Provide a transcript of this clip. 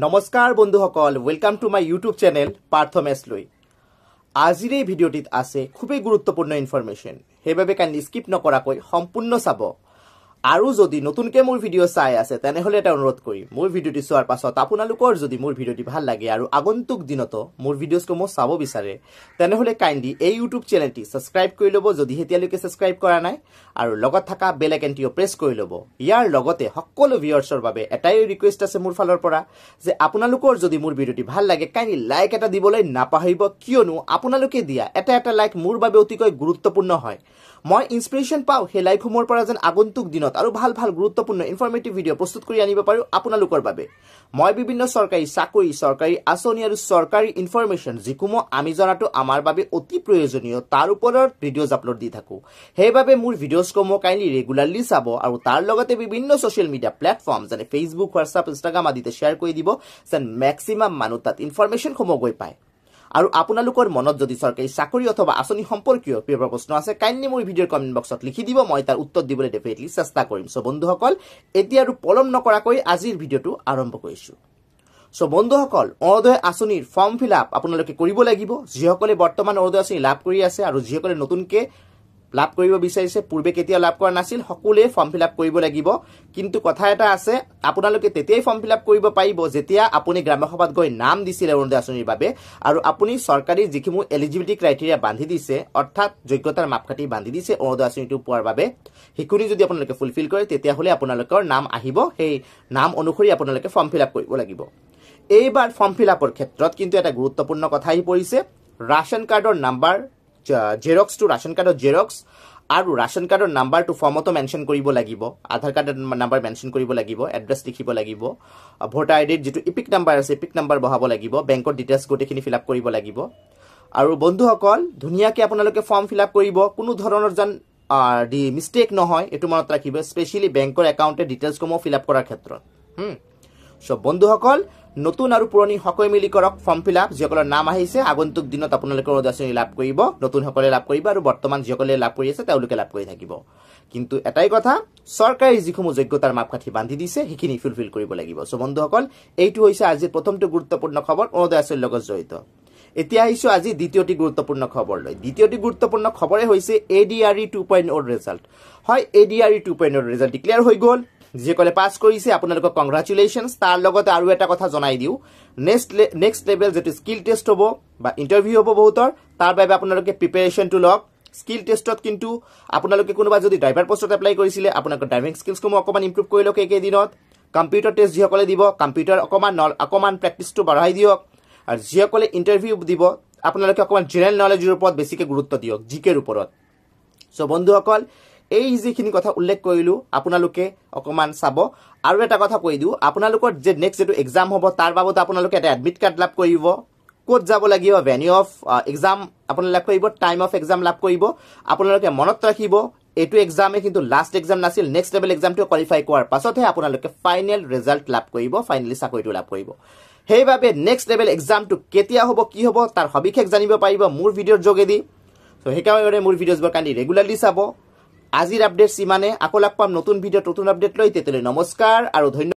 নমস্কাৰ বন্ধুসকল, welcome to my YouTube channel পাৰ্থমেশলৈ। আজিৰ এই ভিডিঅ'টিত আছে খুবেই গুৰুত্বপূৰ্ণ ইনফৰমেশ্যন, সেইবাবে কাইণ্ডলি স্কিপ নকৰাকৈ সম্পূৰ্ণ চাব। আৰু যদি নতুনকৈ মোৰ ভিডিঅ' চাই আছে তেনেহ'লে এটা অনুৰোধ কৰিম, মোৰ ভিডিঅ'টি চোৱাৰ পাছত আপোনালোকৰ যদি মোৰ ভিডিঅ'টি ভাল লাগে আৰু আগন্তুক দিনতো মোৰ ভিডিঅ'সমূহ চাব বিচাৰে তেনেহ'লে কাইণ্ডলি এই ইউটিউব চেনেলটি ছাবস্ক্ৰাইব কৰি ল'ব যদি এতিয়ালৈকে ছাবস্ক্ৰাইব কৰা নাই, আৰু লগত থকা বেল আইকনটিও প্ৰেছ কৰি ল'ব। ইয়াৰ লগতে সকলো ভিউৱাৰ্ছৰ বাবে এটাই ৰিকুৱেষ্ট আছে মোৰ ফালৰ পৰা যে আপোনালোকৰ যদি মোৰ ভিডিঅ'টি ভাল লাগে কাইণ্ডলি লাইক এটা দিবলৈ নাপাহৰিব, কিয়নো আপোনালোকে দিয়া এটা লাইক মোৰ বাবে অতিকৈ গুৰুত্বপূৰ্ণ হয়। মই ইনস্পিৰেশ্যন পাওঁ সেই লাইকসমূহৰ পৰা যেন আগন্তুক দিনত আৰু ভাল গুৰুত্বপূৰ্ণ ইনফৰমেটিভ ভিডিঅ' প্ৰস্তুত কৰি আনিব পাৰোঁ আপোনালোকৰ বাবে। মই বিভিন্ন চৰকাৰী চাকৰি, চৰকাৰী আঁচনি আৰু চৰকাৰী ইনফৰমেশ্যন যিসমূহ আমি জনাটো আমাৰ বাবে অতি প্ৰয়োজনীয় তাৰ ওপৰত ভিডিঅ'জ আপলোড দি থাকোঁ। সেইবাবে মোৰ ভিডিঅ'জসমূহ কাইণ্ডলি ৰেগুলাৰলি চাব আৰু তাৰ লগতে বিভিন্ন ছ'চিয়েল মিডিয়া প্লেটফৰ্ম যেনে ফেচবুক, হোৱাটছআপ, ইনষ্টাগ্ৰাম আদিতে শ্বেয়াৰ কৰি দিব যেন মেক্সিমাম মানুহ তাত ইনফৰমেশ্যনসমূহ গৈ পায়। আৰু আপোনালোকৰ মনত যদি চৰকাৰী চাকৰি অথবা আঁচনি সম্পৰ্কীয় কিবা প্ৰশ্ন আছে কাইণ্ডলি মোৰ ভিডিঅ'ৰ কমেণ্ট বক্সত লিখি দিব, মই তাৰ উত্তৰ দিবলৈ ডেফিনেটলি চেষ্টা কৰিম। চ' বন্ধুসকল, এতিয়া আৰু পলম নকৰাকৈ আজিৰ ভিডিঅ'টো আৰম্ভ কৰিছোঁ। চ' বন্ধুসকল, অৰুণোদয় আঁচনিৰ ফৰ্ম ফিল আপ আপোনালোকে কৰিব লাগিব। যিসকলে বৰ্তমান অৰুণোদয় আঁচনি লাভ কৰি আছে আৰু যিসকলে নতুনকৈ লাভ কৰিব বিচাৰিছে, পূৰ্বে কেতিয়াও লাভ কৰা নাছিল, সকলোৱে ফৰ্ম ফিল আপ কৰিব লাগিব। কিন্তু কথা এটা আছে, আপোনালোকে তেতিয়াই ফৰ্ম ফিল আপ কৰিব পাৰিব যেতিয়া আপুনি গ্ৰাম্য সভাত গৈ নাম দিছিলে অৰুণোদয় আঁচনিৰ বাবে, আৰু আপুনি চৰকাৰী যিসমূহ এলিজিবিলিটি ক্ৰাইটেৰিয়া বান্ধি দিছে, অৰ্থাৎ যোগ্যতাৰ মাপকাঠি বান্ধি দিছে অৰুণোদয় আঁচনিটো পোৱাৰ বাবে, সেইখিনি যদি আপোনালোকে ফুলফিল কৰে তেতিয়াহ'লে আপোনালোকৰ নাম আহিব। সেই নাম অনুসৰি আপোনালোকে ফৰ্ম ফিল আপ কৰিব লাগিব। এইবাৰ ফৰ্ম ফিল আপৰ ক্ষেত্ৰত কিন্তু এটা গুৰুত্বপূৰ্ণ কথা আহি পৰিছে। ৰাচন কাৰ্ডৰ নাম্বাৰ জেৰক্সটো ৰাচন কাৰ্ডৰ জেৰক্স আৰু ৰাচন কাৰ্ডৰ নাম্বাৰটো ফৰ্মতো মেনশ্যন কৰিব লাগিব, আধাৰ কাৰ্ডৰ নাম্বাৰ মেনশ্যন কৰিব লাগিব, এড্ৰেছ লিখিব লাগিব, ভোটাৰ আইডিৰ যিটো ইপিক নাম্বাৰ আছে ইপিক নাম্বাৰ বহাব লাগিব, বেংকৰ ডিটেইলছ গোটেইখিনি ফিল আপ কৰিব লাগিব। আৰু বন্ধুসকল, ধুনীয়াকৈ আপোনালোকে ফৰ্ম ফিল আপ কৰিব, কোনো ধৰণৰ যেন মিষ্টেক নহয়, এইটো মনত ৰাখিব, স্পেচিয়েলি বেংকৰ একাউণ্টৰ ডিটেইলছসমূহ ফিল আপ কৰাৰ ক্ষেত্ৰত। চ' বন্ধুসকল, নতুন আৰু পুৰণি সকলোৱে মিলি কৰক ফৰ্ম ফিল আপ। যিসকলৰ নাম আহিছে আগন্তুক দিনত আপোনালোকে অৰুণোদয় আঁচনি লাভ কৰিব, নতুনসকলে লাভ কৰিব, আৰু বৰ্তমান যিসকলে লাভ কৰি আছে তেওঁলোকে লাভ কৰি থাকিব। কিন্তু এটাই কথা, চৰকাৰী যিসমূহ যোগ্যতাৰ মাপকাঠি বান্ধি দিছে সেইখিনি ফুলফিল কৰিব লাগিব। চ' বন্ধুসকল, এইটো হৈছে আজিৰ প্ৰথমটো গুৰুত্বপূৰ্ণ খবৰ অৰুণোদয় আঁচনিৰ লগত জড়িত। এতিয়া আহিছোঁ আজি দ্বিতীয়টি গুৰুত্বপূৰ্ণ খবৰলৈ। দ্বিতীয়টি গুৰুত্বপূৰ্ণ খবৰে হৈছে ADRE 2.0 ৰিজাল্ট। হয়, ADRE 2.0 ৰিজাল্ট ডিক্লেয়াৰ হৈ গ'ল। যিসকলে পাছ কৰিছে আপোনালোকক কংগ্ৰেচুলেশ্যনছ। তাৰ লগতে আৰু এটা কথা জনাই দিওঁ, নেক্সট লেভেল যিটো স্কিল টেষ্ট হ'ব বা ইণ্টাৰভিউ হ'ব বহুতৰ, তাৰ বাবে আপোনালোকে প্ৰিপেৰেশ্যনটো লওক। স্কিল টেষ্টত কিন্তু আপোনালোকে কোনোবা যদি ড্ৰাইভাৰ পষ্টত এপ্লাই কৰিছিলে আপোনালোকৰ ড্ৰাইভিং স্কিলছসমূহ অকণমান ইম্প্ৰুভ কৰি লওক এইকেইদিনত। কম্পিউটাৰ টেষ্ট যিসকলে দিব কম্পিউটাৰ অকণমান প্ৰেক্টিছটো বঢ়াই দিয়ক। আৰু যিসকলে ইণ্টাৰভিউ দিব আপোনালোকে অকণমান জেনেৰেল নলেজৰ ওপৰত বেছিকৈ গুৰুত্ব দিয়ক, জিকেৰ ওপৰত। চ' বন্ধুসকল, এই যিখিনি কথা উল্লেখ কৰিলোঁ আপোনালোকে অকণমান চাব। আৰু এটা কথা কৈ দিওঁ, আপোনালোকৰ যে নেক্সট যিটো এক্সাম হ'ব তাৰ বাবদ আপোনালোকে এটা এডমিট কাৰ্ড লাভ কৰিব, ক'ত যাব লাগিব, ভেনিউ অফ এক্সাম আপোনালোকে লাভ কৰিব, টাইম অফ এক্সাম লাভ কৰিব। আপোনালোকে মনত ৰাখিব, এইটো এক্সামে কিন্তু লাষ্ট এক্সাম নাছিল। নেক্সট লেভেল এক্সামটো কোৱালিফাই কৰাৰ পাছতহে আপোনালোকে ফাইনেল ৰিজাল্ট লাভ কৰিব, ফাইনেলি চাকৰিটো লাভ কৰিব। সেইবাবে নেক্সট লেভেল এক্সামটো কেতিয়া হ'ব, কি হ'ব তাৰ সবিশেষ জানিব পাৰিব মোৰ ভিডিঅ'ৰ যোগেদি। চ' সেইকাৰণে মোৰ ভিডিঅ'জবোৰ কাইণ্ডলি ৰেগুলাৰলি চাব। আজিৰ আপডেটছ ইমানে, আকৌ লগ পাম নতুন ভিডিঅ'ত নতুন আপডেট লৈ। তেতিয়ালৈ নমস্কাৰ আৰু ধন্যবাদ।